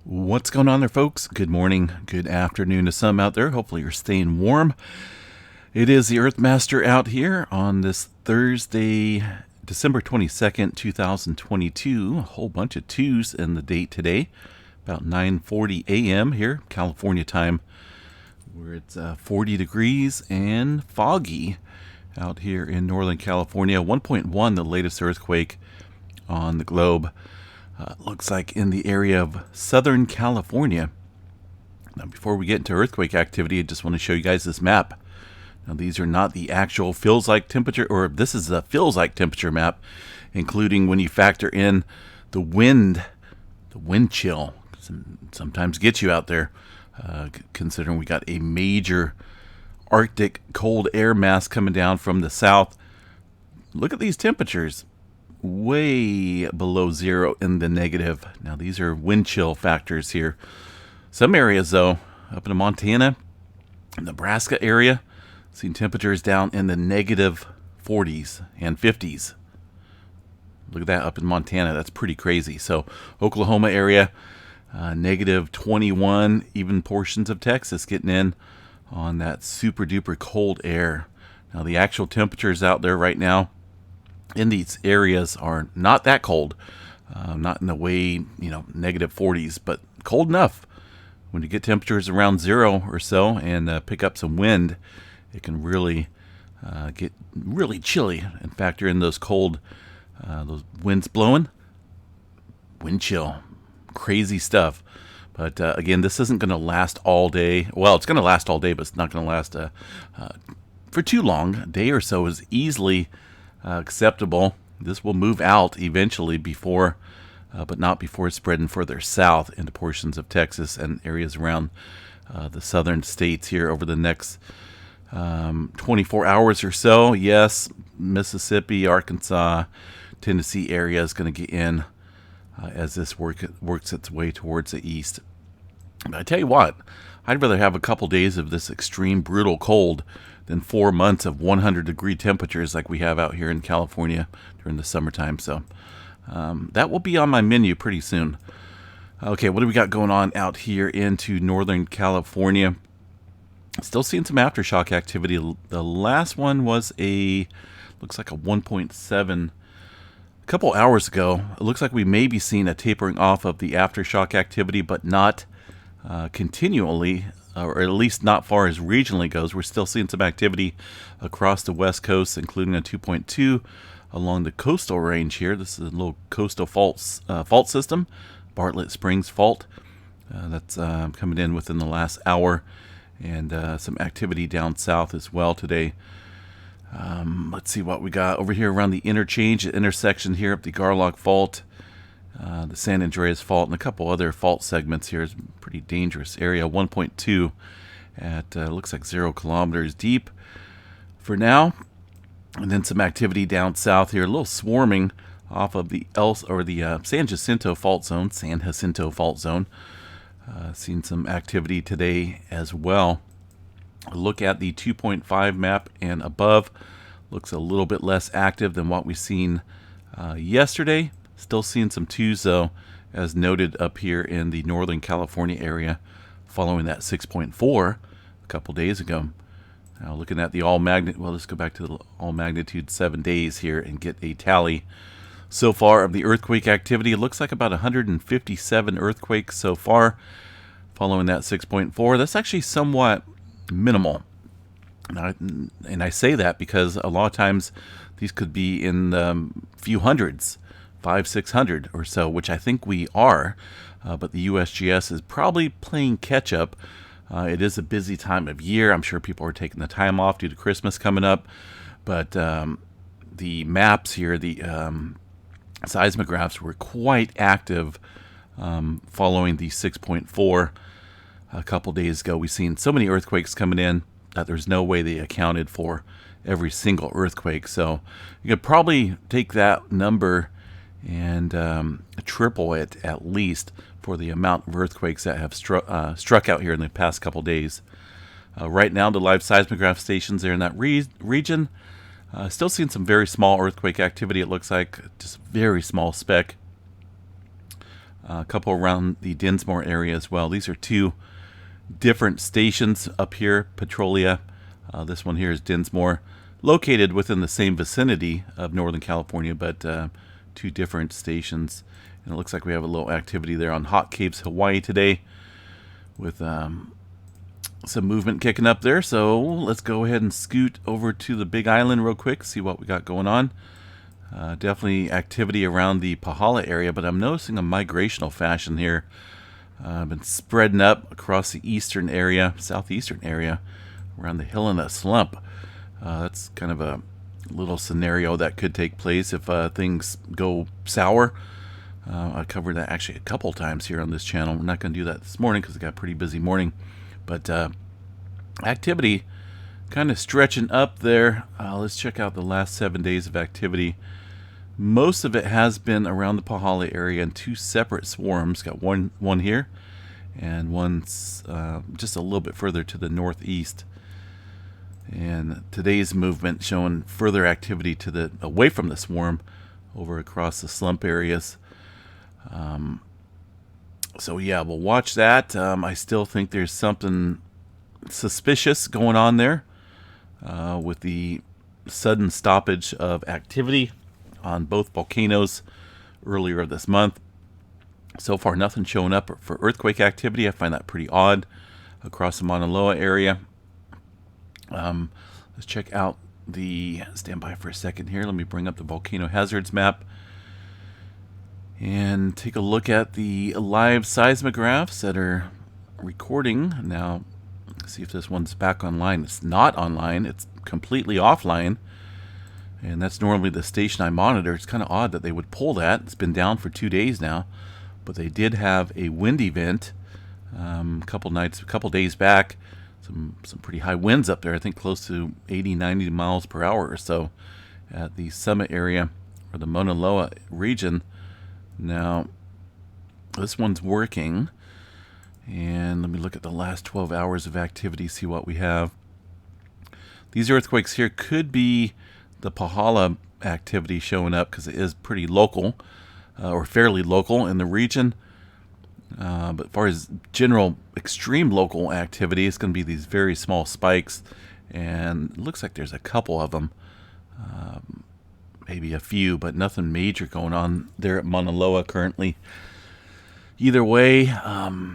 What's going on there, folks? Good morning, good afternoon to some out there. Hopefully you're staying warm. It is the Earthmaster out here on this Thursday, December 22nd, 2022. A whole bunch of twos in the date today. About 9:40 a.m. here, California time, where it's 40 degrees and foggy out here in Northern California. 1.1, the latest earthquake on the globe. Looks like in the area of Southern California. Now, before we get into earthquake activity, I just want to show you guys this map. Now, these are not the actual feels like temperature, or this is the feels like temperature map, including when you factor in the wind chill. Sometimes gets you out there, considering we got a major Arctic cold air mass coming down from the south. Look at these temperatures. Way below zero in the negative. Now these are wind chill factors here. Some areas though, up in Montana, Nebraska area, seen temperatures down in the negative 40s and 50s. Look at that up in Montana. That's pretty crazy. So Oklahoma area, negative 21. Even portions of Texas getting in on that super duper cold air. Now the actual temperatures out there right now in these areas are not that cold, not in the way, negative 40s, but cold enough. When you get temperatures around zero or so and pick up some wind, it can really get really chilly and factor in those cold, those winds blowing. Wind chill, crazy stuff. But again, this isn't going to last all day. Well, it's going to last all day, but it's not going to last for too long. A day or so is easily acceptable. This will move out eventually before, but not before spreading further south into portions of Texas and areas around the southern states here over the next 24 hours or so. Yes, Mississippi, Arkansas, Tennessee area is going to get in as this works its way towards the east. But I tell you what, I'd rather have a couple days of this extreme brutal cold than 4 months of 100-degree temperatures like we have out here in California during the summertime. So that will be on my menu pretty soon. Okay, what do we got going on out here into Northern California? Still seeing some aftershock activity. The last one was looks like a 1.7 a couple hours ago. It looks like we may be seeing a tapering off of the aftershock activity, but not continually, or at least not far as regionally goes. We're still seeing some activity across the west coast, including a 2.2 along the coastal range here. This is a little coastal fault system, Bartlett Springs Fault, that's coming in within the last hour, and some activity down south as well today. Let's see what we got over here around the interchange, the intersection here up the Garlock Fault, the San Andreas Fault, and a couple other fault segments here. Is a pretty dangerous area. 1.2 at looks like 0 kilometers deep for now, and then some activity down south here. A little swarming off of the San Jacinto Fault Zone. Seen some activity today as well. Look at the 2.5 map and above. Looks a little bit less active than what we've seen yesterday. Still seeing some twos, though, as noted up here in the Northern California area, following that 6.4 a couple days ago. Now, looking at the let's go back to the all magnitude 7 days here and get a tally so far of the earthquake activity. It looks like about 157 earthquakes so far, following that 6.4. That's actually somewhat minimal. And I say that because a lot of times these could be in the few hundreds, 500-600 or so, which I think we are, but the USGS is probably playing catch up. It is a busy time of year. I'm sure people are taking the time off due to Christmas coming up, but the maps here, the seismographs were quite active following the 6.4 a couple days ago. We've seen so many earthquakes coming in that there's no way they accounted for every single earthquake. So you could probably take that number and triple it at least for the amount of earthquakes that have struck out here in the past couple days. Right now, the live seismograph stations there in that region, still seeing some very small earthquake activity. It looks like just very small speck. A couple around the Dinsmore area as well. These are two different stations up here, Petrolia. This one here is Dinsmore, located within the same vicinity of Northern California, but two different stations. And it looks like we have a little activity there on Hot Caves, Hawaii today, with some movement kicking up there. So let's go ahead and scoot over to the Big Island real quick, see what we got going on. Definitely activity around the Pahala area, but I'm noticing a migrational fashion here. Been spreading up across the eastern area, southeastern area, around the hill in a slump. That's kind of a little scenario that could take place if things go sour. I covered that actually a couple times here on this channel. We're not going to do that this morning because I got a pretty busy morning. But activity kind of stretching up there. Let's check out the last 7 days of activity. Most of it has been around the Pahala area in two separate swarms. Got one here, and one's just a little bit further to the northeast. And today's movement showing further activity to the away from the swarm, over across the slump areas. So yeah, we'll watch that. I still think there's something suspicious going on there with the sudden stoppage of activity on both volcanoes earlier this month. So far, nothing showing up for earthquake activity. I find that pretty odd across the Mauna Loa area. Let's check out the, stand by for a second here. Let me bring up the volcano hazards map and take a look at the live seismographs that are recording. Now, let's see if this one's back online. It's not online. It's completely offline. And that's normally the station I monitor. It's kind of odd that they would pull that. It's been down for 2 days now. But they did have a wind event a couple days back. Some pretty high winds up there. I think close to 80, 90 miles per hour or so at the summit area or the Mauna Loa region. Now, this one's working. And let me look at the last 12 hours of activity, see what we have. These earthquakes here could be the Pahala activity showing up because it is pretty local or fairly local in the region. But as far as general extreme local activity, it's going to be these very small spikes, and it looks like there's a couple of them, maybe a few, but nothing major going on there at Mauna Loa currently. Either way, yeah,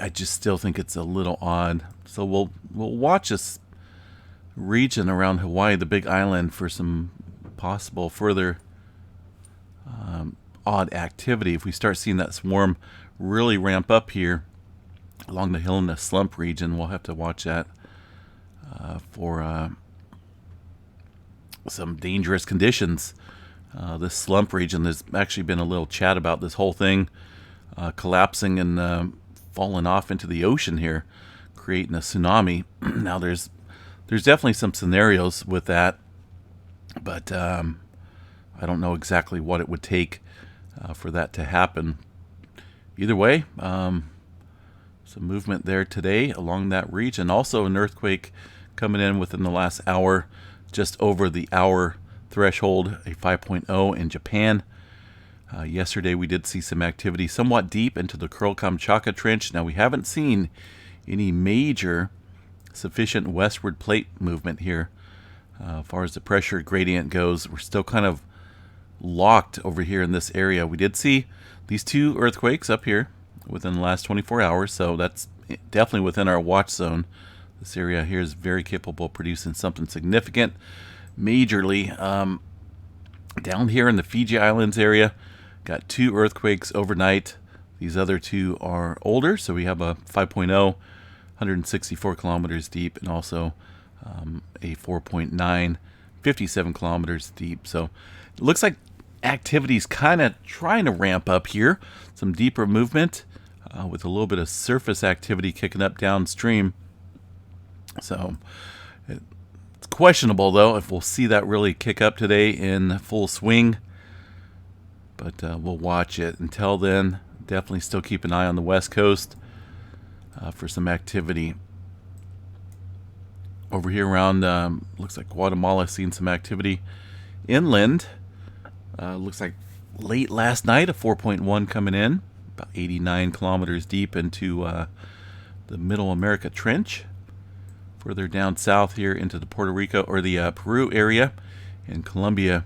I just still think it's a little odd. So we'll watch this region around Hawaii, the Big Island, for some possible further odd activity. If we start seeing that swarm really ramp up here along the hill in the slump region, we'll have to watch that for some dangerous conditions. This slump region, there's actually been a little chat about this whole thing collapsing and falling off into the ocean here, creating a tsunami. Now there's definitely some scenarios with that, but I don't know exactly what it would take for that to happen. Either way, some movement there today along that region. Also an earthquake coming in within the last hour, just over the hour threshold, a 5.0 in Japan. Yesterday we did see some activity somewhat deep into the Kuril-Kamchatka Trench. Now we haven't seen any major sufficient westward plate movement here. As far as the pressure gradient goes, we're still kind of locked over here in this area. We did see these two earthquakes up here within the last 24 hours, so that's definitely within our watch zone. This area here is very capable of producing something significant majorly. Down here in the Fiji Islands area, got two earthquakes overnight. These other two are older, so we have a 5.0, 164 kilometers deep, and also a 4.9, 57 kilometers deep. So it looks like activity's kind of trying to ramp up here. Some deeper movement with a little bit of surface activity kicking up downstream. So it's questionable, though, if we'll see that really kick up today in full swing. But we'll watch it. Until then, definitely still keep an eye on the West Coast for some activity. Over here around, looks like Guatemala, seeing some activity inland. Looks like late last night, a 4.1 coming in, about 89 kilometers deep into the Middle America Trench. Further down south here into the Puerto Rico or the Peru area in Colombia.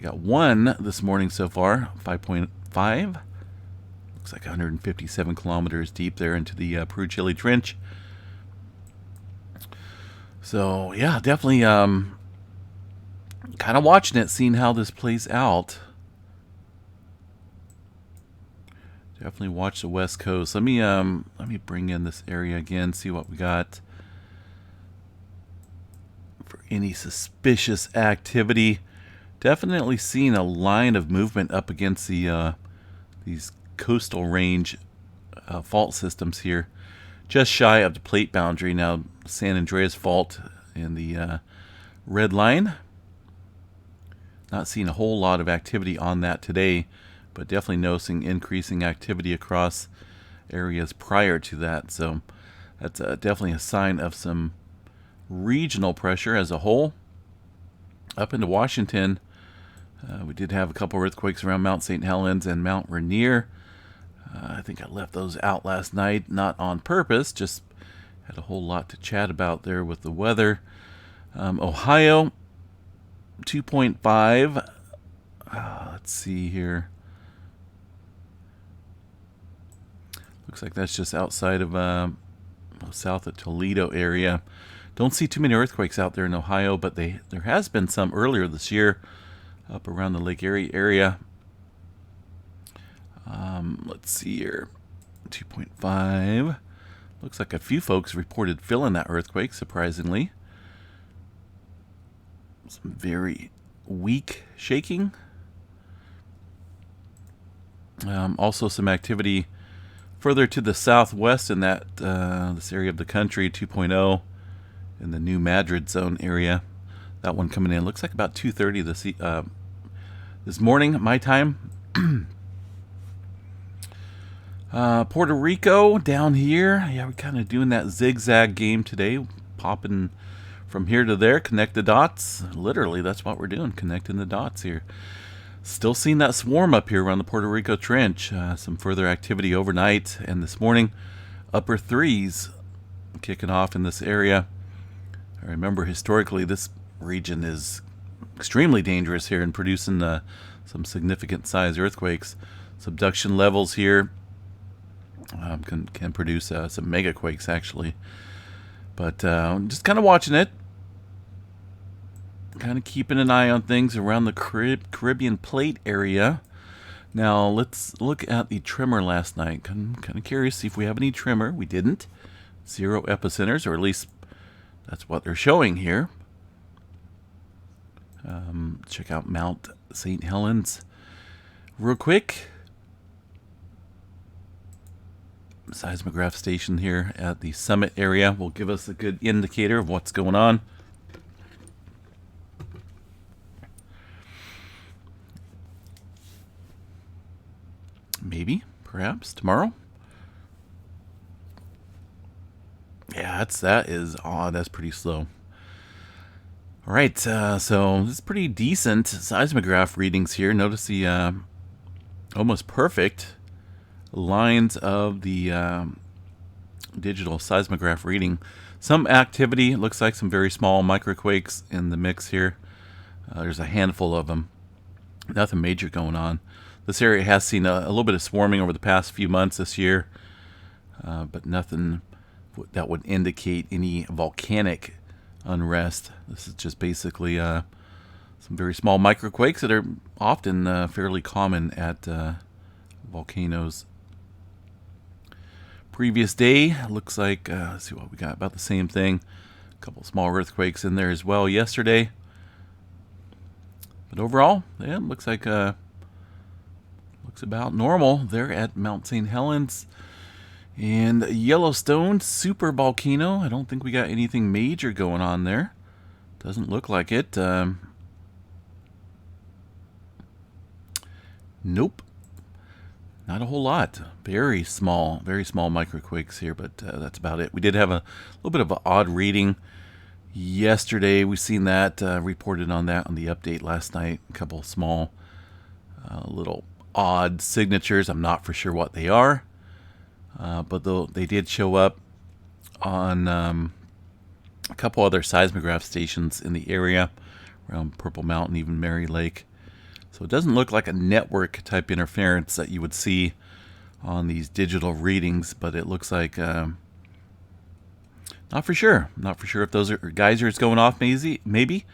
Got one this morning so far, 5.5. Looks like 157 kilometers deep there into the Peru-Chile Trench. So yeah, definitely kind of watching it, seeing how this plays out. Definitely watch the West Coast. Let me bring in this area again, see what we got for any suspicious activity. Definitely seeing a line of movement up against the these coastal range fault systems here, just shy of the plate boundary. Now, San Andreas Fault in the red line. Not seeing a whole lot of activity on that today, but definitely noticing increasing activity across areas prior to that. So that's definitely a sign of some regional pressure as a whole. Up into Washington, we did have a couple earthquakes around Mount St. Helens and Mount Rainier. I think I left those out last night, not on purpose, just had a whole lot to chat about there with the weather. Ohio, 2.5. Let's see here. Looks like that's just outside of south of Toledo area. Don't see too many earthquakes out there in Ohio, but there has been some earlier this year up around the Lake Erie area. Let's see here. 2.5. Looks like a few folks reported feeling that earthquake, surprisingly. Some very weak shaking. Also some activity further to the southwest in that this area of the country, 2.0 in the New Madrid zone area. That one coming in looks like about 2:30 this morning, my time. Puerto Rico down here. Yeah, we're kind of doing that zigzag game today, popping from here to there, connect the dots. Literally, that's what we're doing, connecting the dots here. Still seeing that swarm up here around the Puerto Rico Trench. Some further activity overnight and this morning. Upper threes kicking off in this area. I remember historically this region is extremely dangerous here in producing some significant size earthquakes. Subduction levels here can produce some megaquakes actually. But just kind of watching it. Kind of keeping an eye on things around the Caribbean plate area. Now let's look at the tremor last night. I'm kind of curious to see if we have any tremor. We didn't. 0 epicenters, or at least that's what they're showing here. Check out Mount St. Helens real quick. Seismograph station here at the summit area will give us a good indicator of what's going on. Maybe, perhaps tomorrow. Yeah, that is odd. That's pretty slow. All right, so this is pretty decent seismograph readings here. Notice the almost perfect lines of the digital seismograph reading. Some activity, looks like some very small microquakes in the mix here. There's a handful of them. Nothing major going on. This area has seen a little bit of swarming over the past few months this year, but nothing that would indicate any volcanic unrest. This is just basically some very small microquakes that are often fairly common at volcanoes. Previous day, looks like, let's see what we got, about the same thing. A couple small earthquakes in there as well yesterday. But overall, yeah, it looks like looks about normal there at Mount St. Helens. And Yellowstone super volcano. I don't think we got anything major going on there. Doesn't look like it. Nope. Not a whole lot. Very small microquakes here, but that's about it. We did have a little bit of an odd reading yesterday. We've seen that, reported on that on the update last night. A couple of small Little odd signatures. I'm not for sure what they are, but they did show up on a couple other seismograph stations in the area around Purple Mountain, even Mary Lake. So it doesn't look like a network type interference that you would see on these digital readings, but it looks like not for sure. Not for sure if those are geysers going off, maybe,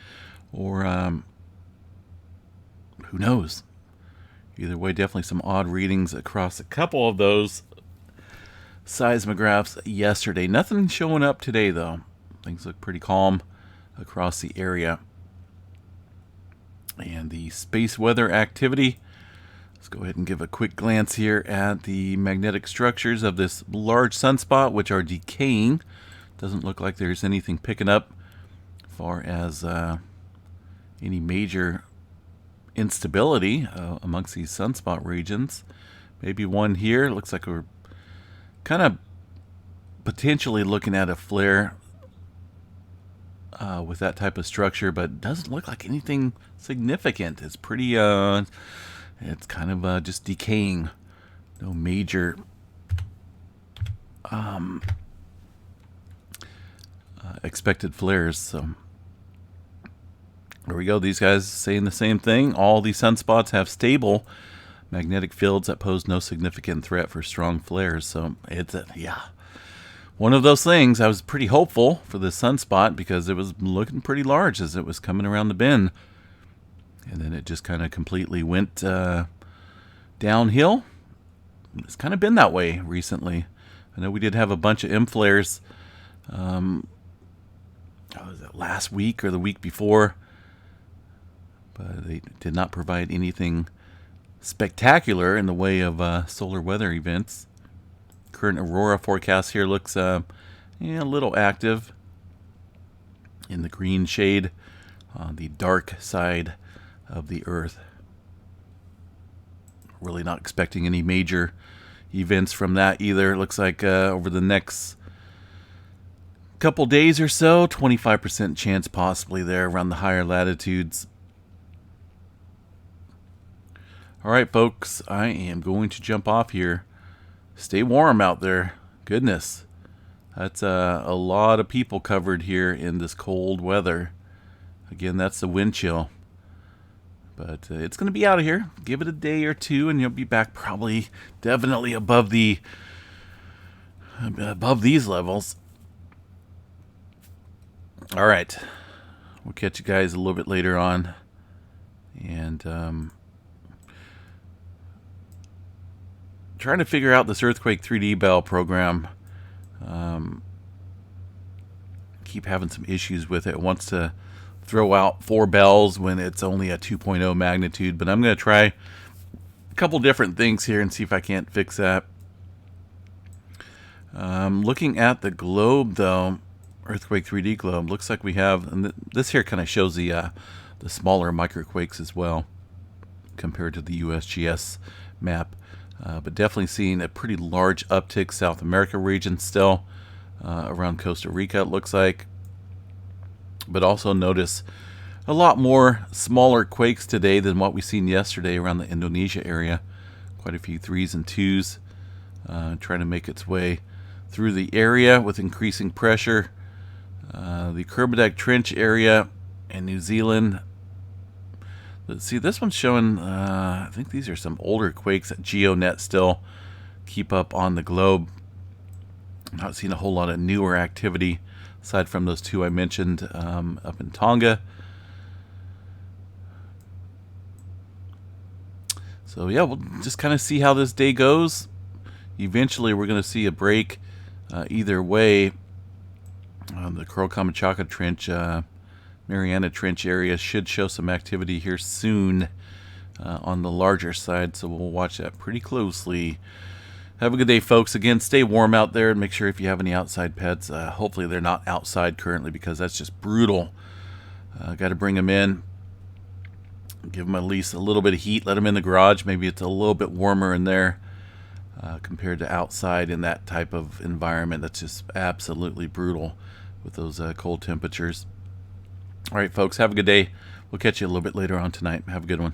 or who knows. Either way, definitely some odd readings across a couple of those seismographs yesterday. Nothing showing up today, though. Things look pretty calm across the area. And the space weather activity. Let's go ahead and give a quick glance here at the magnetic structures of this large sunspot, which are decaying. Doesn't look like there's anything picking up as far as any major instability amongst these sunspot regions. Maybe one here. Looks like we're kind of potentially looking at a flare with that type of structure, but doesn't look like anything significant. It's pretty it's kind of just decaying. No major expected flares. So there we go. These guys saying the same thing. All these sunspots have stable magnetic fields that pose no significant threat for strong flares. So it's one of those things. I was pretty hopeful for this sunspot because it was looking pretty large as it was coming around the bend, and then it just kind of completely went downhill. It's kind of been that way recently. I know we did have a bunch of M flares. Was it last week or the week before? But they did not provide anything spectacular in the way of solar weather events. Current aurora forecast here looks a little active in the green shade on the dark side of the Earth. Really not expecting any major events from that either. It looks like over the next couple days or so, 25% chance possibly there around the higher latitudes. All right, folks, I am going to jump off here. Stay warm out there. Goodness, that's a lot of people covered here in this cold weather. Again, that's the wind chill. But it's going to be out of here. Give it a day or two, and you'll be back probably definitely above these levels. All right, we'll catch you guys a little bit later on, and trying to figure out this Earthquake 3D Bell program. Keep having some issues with it. It wants to throw out 4 bells when it's only a 2.0 magnitude, but I'm going to try a couple different things here and see if I can't fix that. Looking at the globe, though, Earthquake 3D globe, looks like we have, and this here kind of shows the smaller microquakes as well compared to the USGS map. But definitely seeing a pretty large uptick South America region still around Costa Rica, it looks like. But also notice a lot more smaller quakes today than what we seen yesterday around the Indonesia area. Quite a few 3s and 2s trying to make its way through the area with increasing pressure. The Kermadec Trench area in New Zealand. Let's see, this one's showing, I think these are some older quakes that GeoNet still keep up on the globe. Not seeing a whole lot of newer activity aside from those 2 I mentioned up in Tonga. So yeah, we'll just kind of see how this day goes. Eventually we're going to see a break either way. The Coral-Kamchatka Trench, Mariana Trench area should show some activity here soon on the larger side, so we'll watch that pretty closely. Have a good day, folks. Again, stay warm out there and make sure if you have any outside pets, hopefully they're not outside currently because that's just brutal. Got to bring them in, give them at least a little bit of heat, let them in the garage. Maybe it's a little bit warmer in there compared to outside in that type of environment. That's just absolutely brutal with those cold temperatures. All right, folks, have a good day. We'll catch you a little bit later on tonight. Have a good one.